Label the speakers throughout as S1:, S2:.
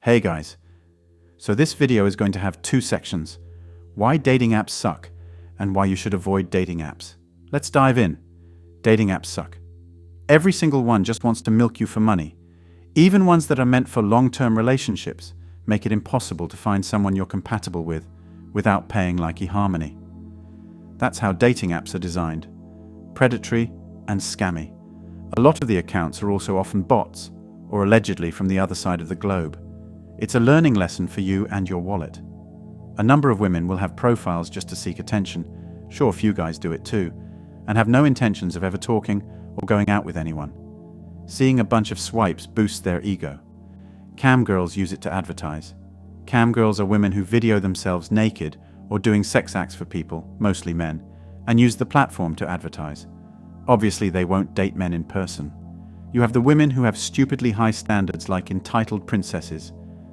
S1: Hey guys, so this video is going to have two sections: why dating apps suck and why you should avoid dating apps. Let's dive in. Dating apps suck. Every single one just wants to milk you for money. Even ones that are meant for long-term relationships make it impossible to find someone you're compatible with without paying like eHarmony. That's how dating apps are designed: predatory and scammy. A lot of the accounts are also often bots or allegedly from the other side of the globe. It's a learning lesson for you and your wallet. A number of women will have profiles just to seek attention, sure a few guys do it too, and have no intentions of ever talking or going out with anyone. Seeing a bunch of swipes boosts their ego. Cam girls use it to advertise. Cam girls are women who video themselves naked or doing sex acts for people, mostly men, and use the platform to advertise. Obviously they won't date men in person. You have the women who have stupidly high standards like entitled princesses.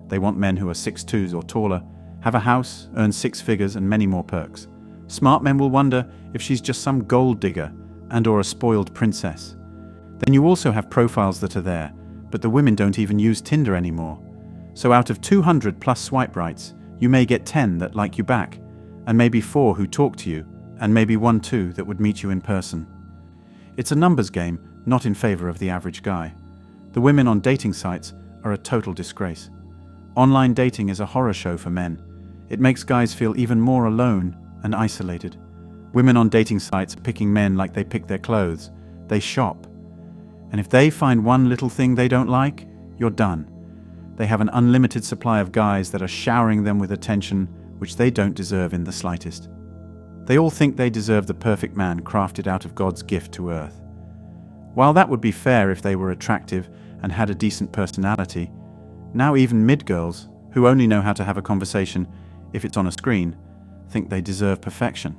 S1: They want men who are 6'2" or taller, have a house, earn six figures and many more perks. Smart men will wonder if she's just some gold digger and/or a spoiled princess. Then you also have profiles that are there, but the women don't even use Tinder anymore. So out of 200 plus swipe rights, you may get 10 that like you back, and maybe 4 who talk to you, and maybe 1-2 that would meet you in person. It's a numbers game, not in favor of the average guy. The women on dating sites are a total disgrace. Online dating is a horror show for men. It makes guys feel even more alone and isolated. Women on dating sites are picking men like they pick their clothes. They shop. And if they find one little thing they don't like, you're done. They have an unlimited supply of guys that are showering them with attention which they don't deserve in the slightest. They all think they deserve the perfect man crafted out of God's gift to earth. While that would be fair if they were attractive and had a decent personality, now even mid-girls, who only know how to have a conversation if it's on a screen, think they deserve perfection.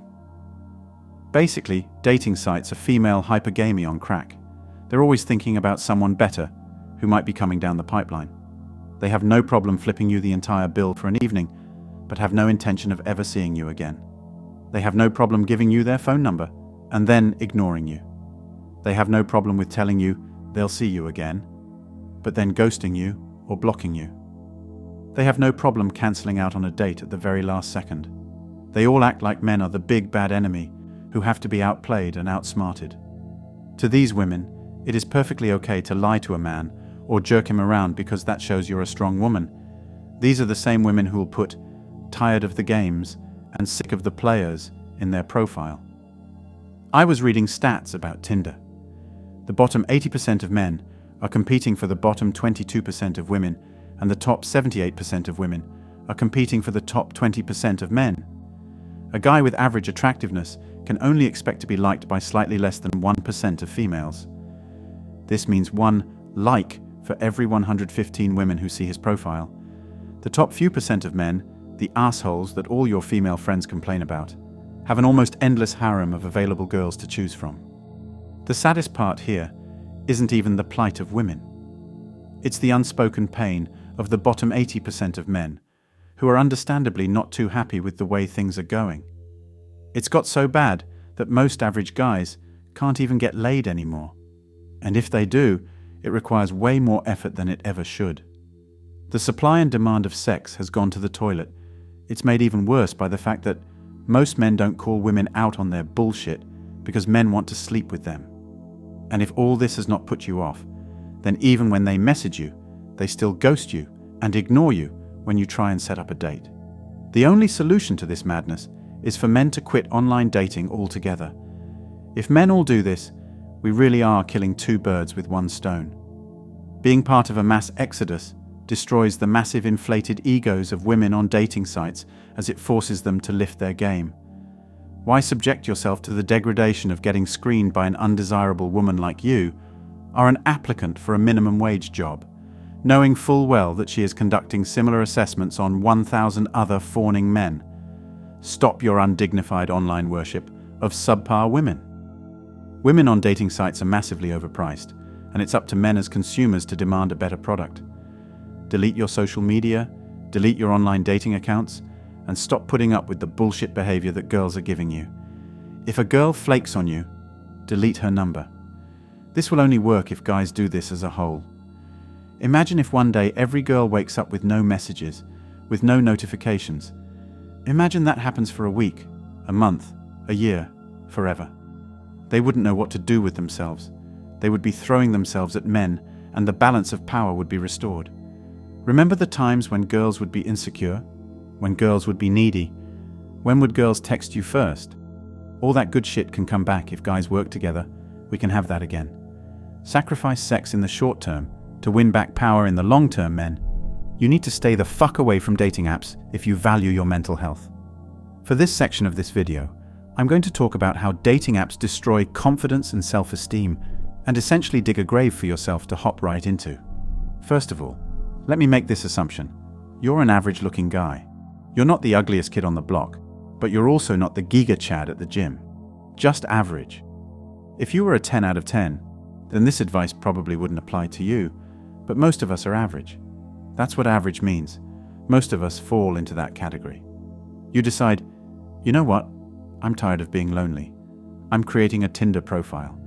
S1: Basically, dating sites are female hypergamy on crack. They're always thinking about someone better, who might be coming down the pipeline. They have no problem flipping you the entire bill for an evening, but have no intention of ever seeing you again. They have no problem giving you their phone number, and then ignoring you. They have no problem with telling you they'll see you again, but then ghosting you or blocking you. They have no problem cancelling out on a date at the very last second. They all act like men are the big bad enemy who have to be outplayed and outsmarted. To these women, it is perfectly okay to lie to a man or jerk him around because that shows you're a strong woman. These are the same women who will put "tired of the games" and "sick of the players" in their profile. I was reading stats about Tinder. The bottom 80% of men are competing for the bottom 22% of women, and the top 78% of women are competing for the top 20% of men. A guy with average attractiveness can only expect to be liked by slightly less than 1% of females. This means one like for every 115 women who see his profile. The top few percent of men, the assholes that all your female friends complain about, have an almost endless harem of available girls to choose from. The saddest part here isn't even the plight of women. It's the unspoken pain of the bottom 80% of men, who are understandably not too happy with the way things are going. It's got so bad that most average guys can't even get laid anymore. And if they do, it requires way more effort than it ever should. The supply and demand of sex has gone to the toilet. It's made even worse by the fact that most men don't call women out on their bullshit because men want to sleep with them. And if all this has not put you off, then even when they message you, they still ghost you and ignore you when you try and set up a date. The only solution to this madness is for men to quit online dating altogether. If men all do this, we really are killing two birds with one stone. Being part of a mass exodus destroys the massive inflated egos of women on dating sites as it forces them to lift their game. Why subject yourself to the degradation of getting screened by an undesirable woman like you, or an applicant for a minimum wage job, knowing full well that she is conducting similar assessments on 1,000 other fawning men? Stop your undignified online worship of subpar women. Women on dating sites are massively overpriced, and it's up to men as consumers to demand a better product. Delete your social media, delete your online dating accounts, and stop putting up with the bullshit behavior that girls are giving you. If a girl flakes on you, delete her number. This will only work if guys do this as a whole. Imagine if one day every girl wakes up with no messages, with no notifications. Imagine that happens for a week, a month, a year, forever. They wouldn't know what to do with themselves. They would be throwing themselves at men, and the balance of power would be restored. Remember the times when girls would be insecure? When girls would be needy? When would girls text you first? All that good shit can come back if guys work together. We can have that again. Sacrifice sex in the short term to win back power in the long term, men. You need to stay the fuck away from dating apps if you value your mental health. For this section of this video, I'm going to talk about how dating apps destroy confidence and self-esteem and essentially dig a grave for yourself to hop right into. First of all, let me make this assumption. You're an average-looking guy. You're not the ugliest kid on the block, but you're also not the Giga Chad at the gym. Just average. If you were a 10 out of 10, then this advice probably wouldn't apply to you, but most of us are average. That's what average means. Most of us fall into that category. You decide, you know what? I'm tired of being lonely. I'm creating a Tinder profile.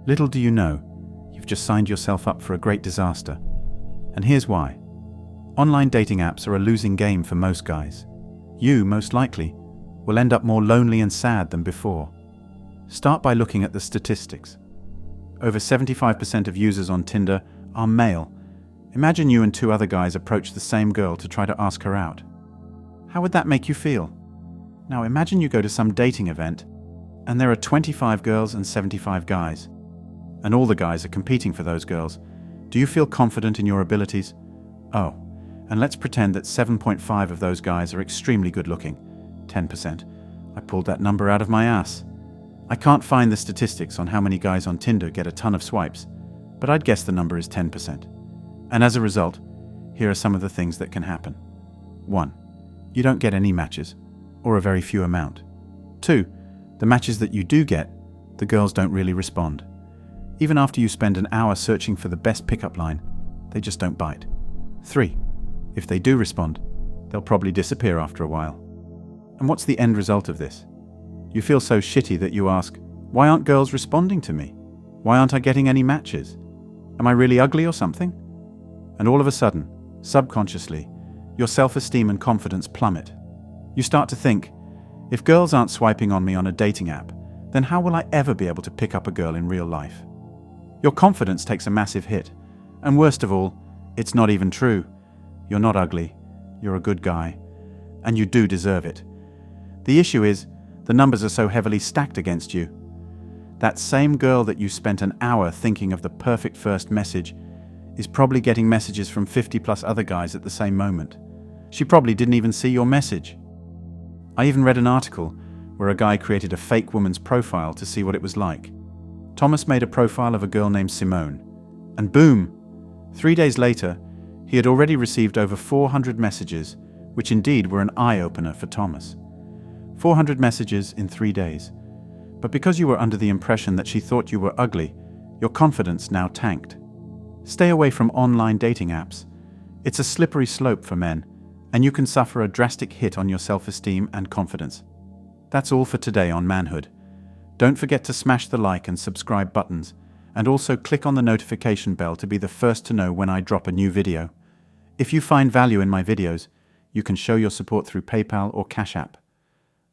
S1: Little do you know, you've just signed yourself up for a great disaster. And here's why. Online dating apps are a losing game for most guys. You, most likely, will end up more lonely and sad than before. Start by looking at the statistics. Over 75% of users on Tinder are male. Imagine you and two other guys approach the same girl to try to ask her out. How would that make you feel? Now imagine you go to some dating event and there are 25 girls and 75 guys, and all the guys are competing for those girls. Do you feel confident in your abilities? Oh, and let's pretend that 7.5 of those guys are extremely good looking. 10%. I pulled that number out of my ass. I can't find the statistics on how many guys on Tinder get a ton of swipes, but I'd guess the number is 10%. And as a result, here are some of the things that can happen. 1. You don't get any matches, or a very few amount. 2. The matches that you do get, the girls don't really respond. Even after you spend an hour searching for the best pickup line, they just don't bite. 3. If they do respond, they'll probably disappear after a while. And what's the end result of this? You feel so shitty that you ask, why aren't girls responding to me? Why aren't I getting any matches? Am I really ugly or something? And all of a sudden, subconsciously, your self-esteem and confidence plummet. You start to think, if girls aren't swiping on me on a dating app, then how will I ever be able to pick up a girl in real life? Your confidence takes a massive hit. And worst of all, it's not even true. You're not ugly. You're a good guy. And you do deserve it. The issue is, the numbers are so heavily stacked against you. That same girl that you spent an hour thinking of the perfect first message is probably getting messages from 50 plus other guys at the same moment. She probably didn't even see your message. I even read an article where a guy created a fake woman's profile to see what it was like. Thomas made a profile of a girl named Simone. And boom! 3 days later, he had already received over 400 messages, which indeed were an eye-opener for Thomas. 400 messages in 3 days. But because you were under the impression that she thought you were ugly, your confidence now tanked. Stay away from online dating apps. It's a slippery slope for men, and you can suffer a drastic hit on your self-esteem and confidence. That's all for today on Manhood. Don't forget to smash the like and subscribe buttons, and also click on the notification bell to be the first to know when I drop a new video. If you find value in my videos, you can show your support through PayPal or Cash App.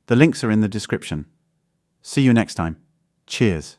S1: The links are in the description. See you next time. Cheers.